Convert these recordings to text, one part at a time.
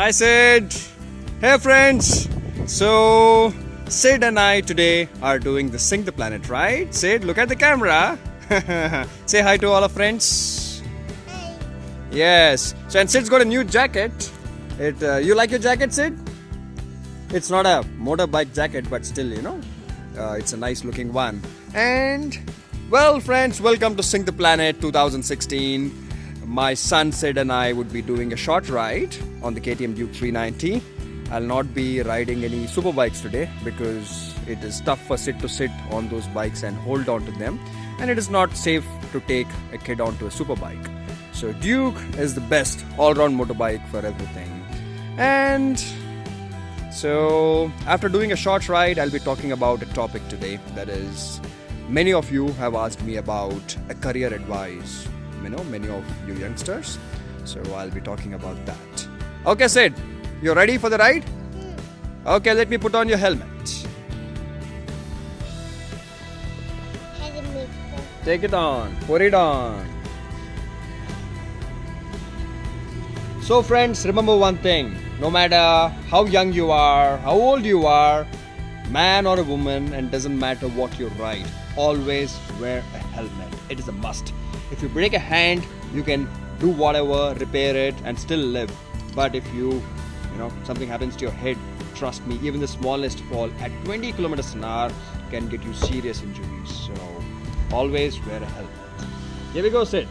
Hi Sid! Hey friends! So, Sid and I today are doing the Sing the Planet, right? Sid, look at the camera! Say hi to all our friends. Hi. Yes. So, and Sid's got a new jacket. You like your jacket, Sid? It's not a motorbike jacket, but still, it's a nice looking one. And, well friends, welcome to Sing the Planet 2016. My son Sid and I would be doing a short ride on the KTM Duke 390. I'll not be riding any super bikes today because it is tough for Sid to sit on those bikes and hold on to them, and it is not safe to take a kid onto a super bike. So Duke is the best all-round motorbike for everything. And so after doing a short ride, I'll be talking about a topic today that is, many of you have asked me about a career advice. Many of you youngsters. So I'll be talking about that. Okay, Sid, you ready for the ride? Okay, let me put on your helmet. Take it on, put it on. So friends, remember one thing. No matter how young you are, how old you are, man or a woman, and doesn't matter what you ride, always wear a helmet. It is a must. If you break a hand, you can do whatever, repair it and still live. But if something happens to your head, trust me, even the smallest fall at 20 kilometers an hour can get you serious injuries. So always wear a helmet. Here we go, Sid.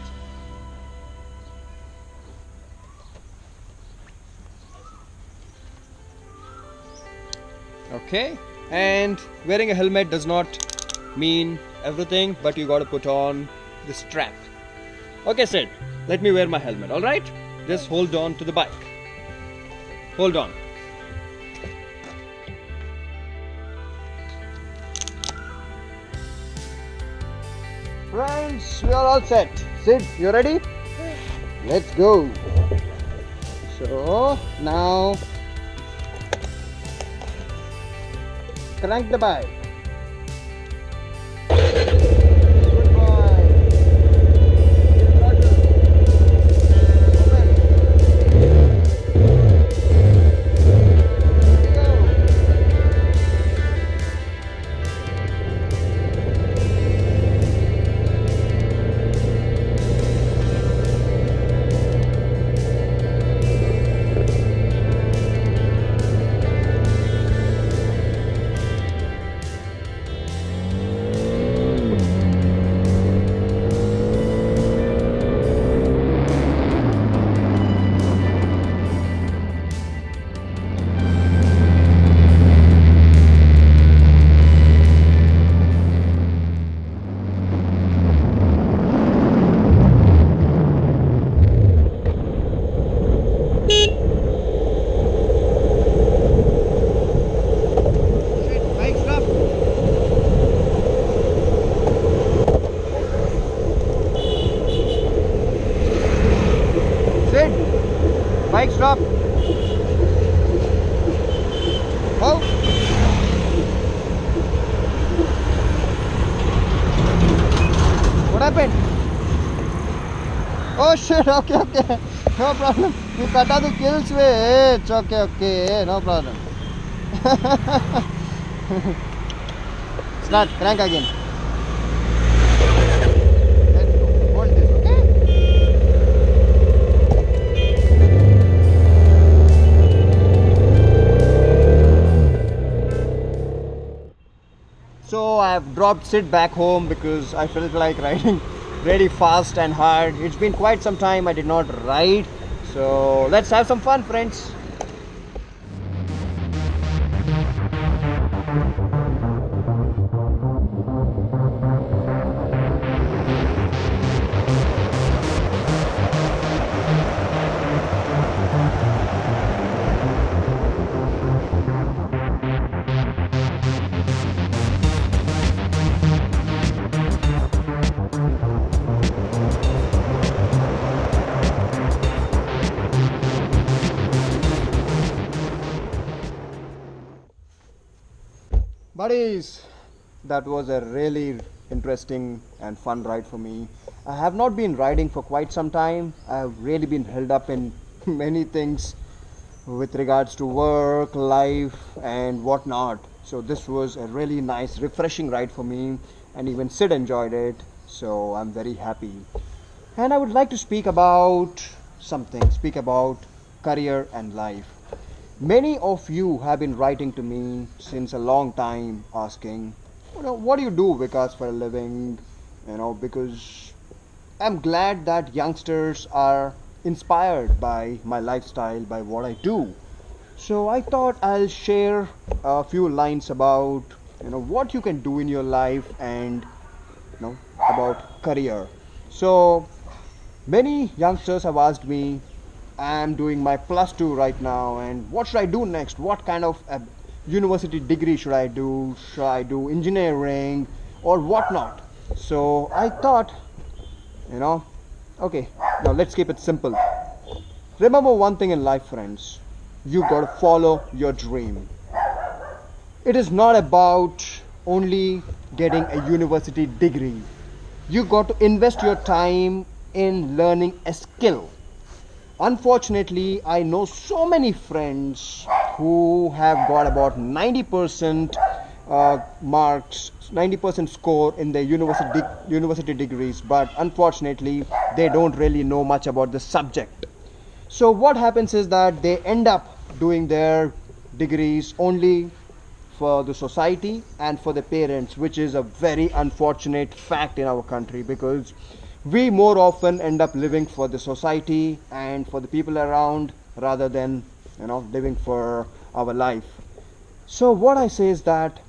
Okay, and wearing a helmet does not mean everything, but you got to put on the strap. Okay, Sid, let me wear my helmet, alright? Just hold on to the bike. Hold on. Friends, we are all set. Sid, you ready? Let's go. So, now crank the bike. Good boy. Throttle. Open. Here we go. Bike stop. Sid, bike stop. Oh. What happened? Oh shit, okay, no problem. You cut out the kill switch. Okay, no problem. Start, crank again. Let's go. Hold this, okay? So I've dropped Sid back home because I felt like riding really fast and hard. It's been quite some time I did not ride. So let's have some fun, friends. Buddies, that was a really interesting and fun ride for me. I have not been riding for quite some time. I have really been held up in many things. with regards to work, life, and whatnot. So this was a really nice, refreshing ride for me, and even Sid enjoyed it. So I'm very happy. And I would like to speak about something, speak about career and life. Many of you have been writing to me since a long time asking, what do you do, Vikas, for a living? Because I'm glad that youngsters are inspired by my lifestyle, by what I do. So I thought I'll share a few lines about what you can do in your life and about career. So many youngsters have asked me, I'm doing my plus two right now, and what should I do next? What kind of a university degree should I do? Should I do engineering or whatnot? So I thought, okay, now let's keep it simple. Remember one thing in life, friends, you gotta follow your dream. It is not about only getting a university degree. You got to invest your time in learning a skill. Unfortunately, I know so many friends who have got about 90% marks, 90% score in their university degrees, but unfortunately, they don't really know much about the subject. So what happens is that they end up doing their degrees only for the society and for the parents, which is a very unfortunate fact in our country, because we more often end up living for the society and for the people around rather than living for our life. So what I say is that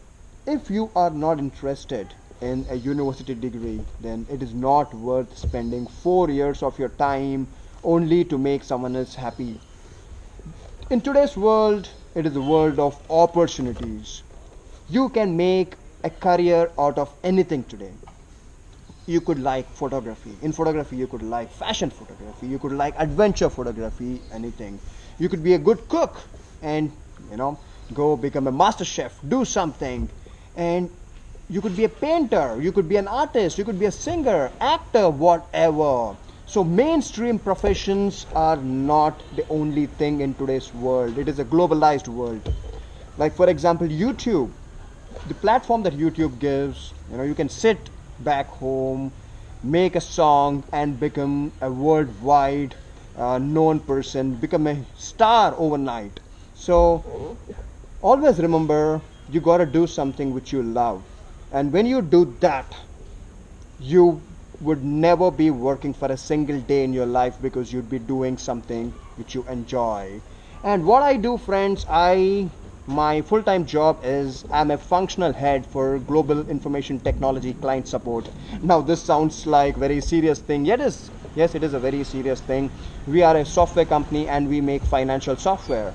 if you are not interested in a university degree, then it is not worth spending 4 years of your time only to make someone else happy. In today's world, it is a world of opportunities. You can make a career out of anything today. You could like photography. In photography, you could like fashion photography. You could like adventure photography, anything. You could be a good cook and, go become a master chef, do something. And you could be a painter. You could be an artist. You could be a singer, actor, whatever. So mainstream professions are not the only thing in today's world. It is a globalized world. Like, for example, YouTube. The platform that YouTube gives, you can sit back home, make a song and become a worldwide known person, become a star overnight. So always remember, you gotta do something which you love, and when you do that, you would never be working for a single day in your life, because you'd be doing something which you enjoy. And what I do, friends, my full-time job is I'm a functional head for global information technology client support. Now this sounds like very serious thing. Yes, it is a very serious thing. We are a software company and we make financial software.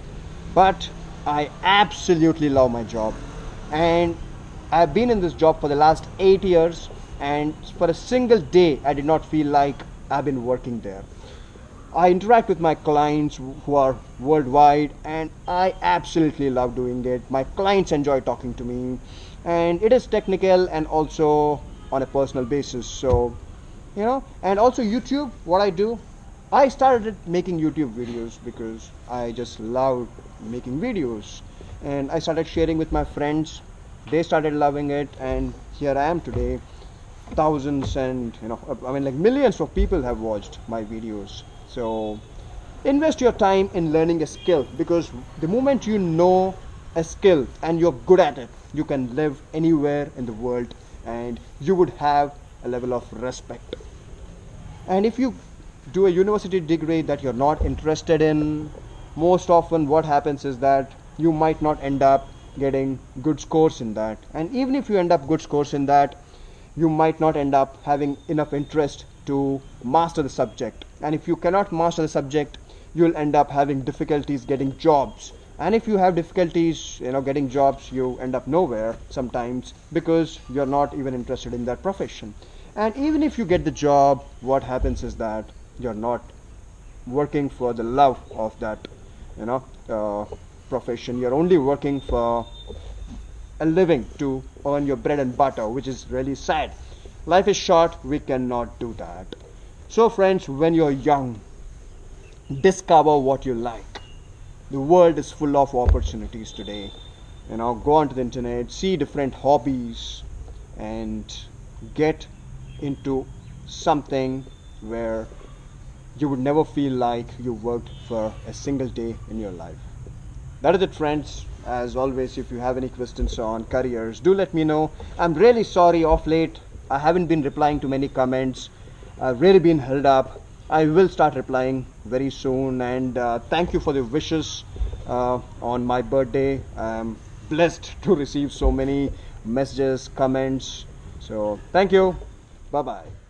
But I absolutely love my job. And I've been in this job for the last 8 years, and for a single day I did not feel like I've been working there. I interact with my clients who are worldwide, and I absolutely love doing it. My clients enjoy talking to me, and it is technical and also on a personal basis. So, and also YouTube, what I do, I started making YouTube videos because I just love making videos, and I started sharing with my friends. They started loving it, and here I am today. Thousands and millions of people have watched my videos. So invest your time in learning a skill, because the moment you know a skill and you're good at it, you can live anywhere in the world and you would have a level of respect. And if you do a university degree that you're not interested in, most often what happens is that you might not end up getting good scores in that. And even if you end up good scores in that, you might not end up having enough interest to master the subject. And if you cannot master the subject, you'll end up having difficulties getting jobs. And if you have difficulties getting jobs, you end up nowhere sometimes, because you're not even interested in that profession. And even if you get the job, what happens is that you're not working for the love of that profession. You're only working for a living to earn your bread and butter, which is really sad. Life is short, we cannot do that. So friends, when you're young, discover what you like. The world is full of opportunities today. You know, go onto the internet, see different hobbies, and get into something where you would never feel like you worked for a single day in your life. That is it, friends. As always, if you have any questions on careers, do let me know. I'm really sorry of late I haven't been replying to many comments. I've really been held up. I will start replying very soon, and thank you for the wishes on my birthday. I'm blessed to receive so many messages, comments. So thank you. Bye bye.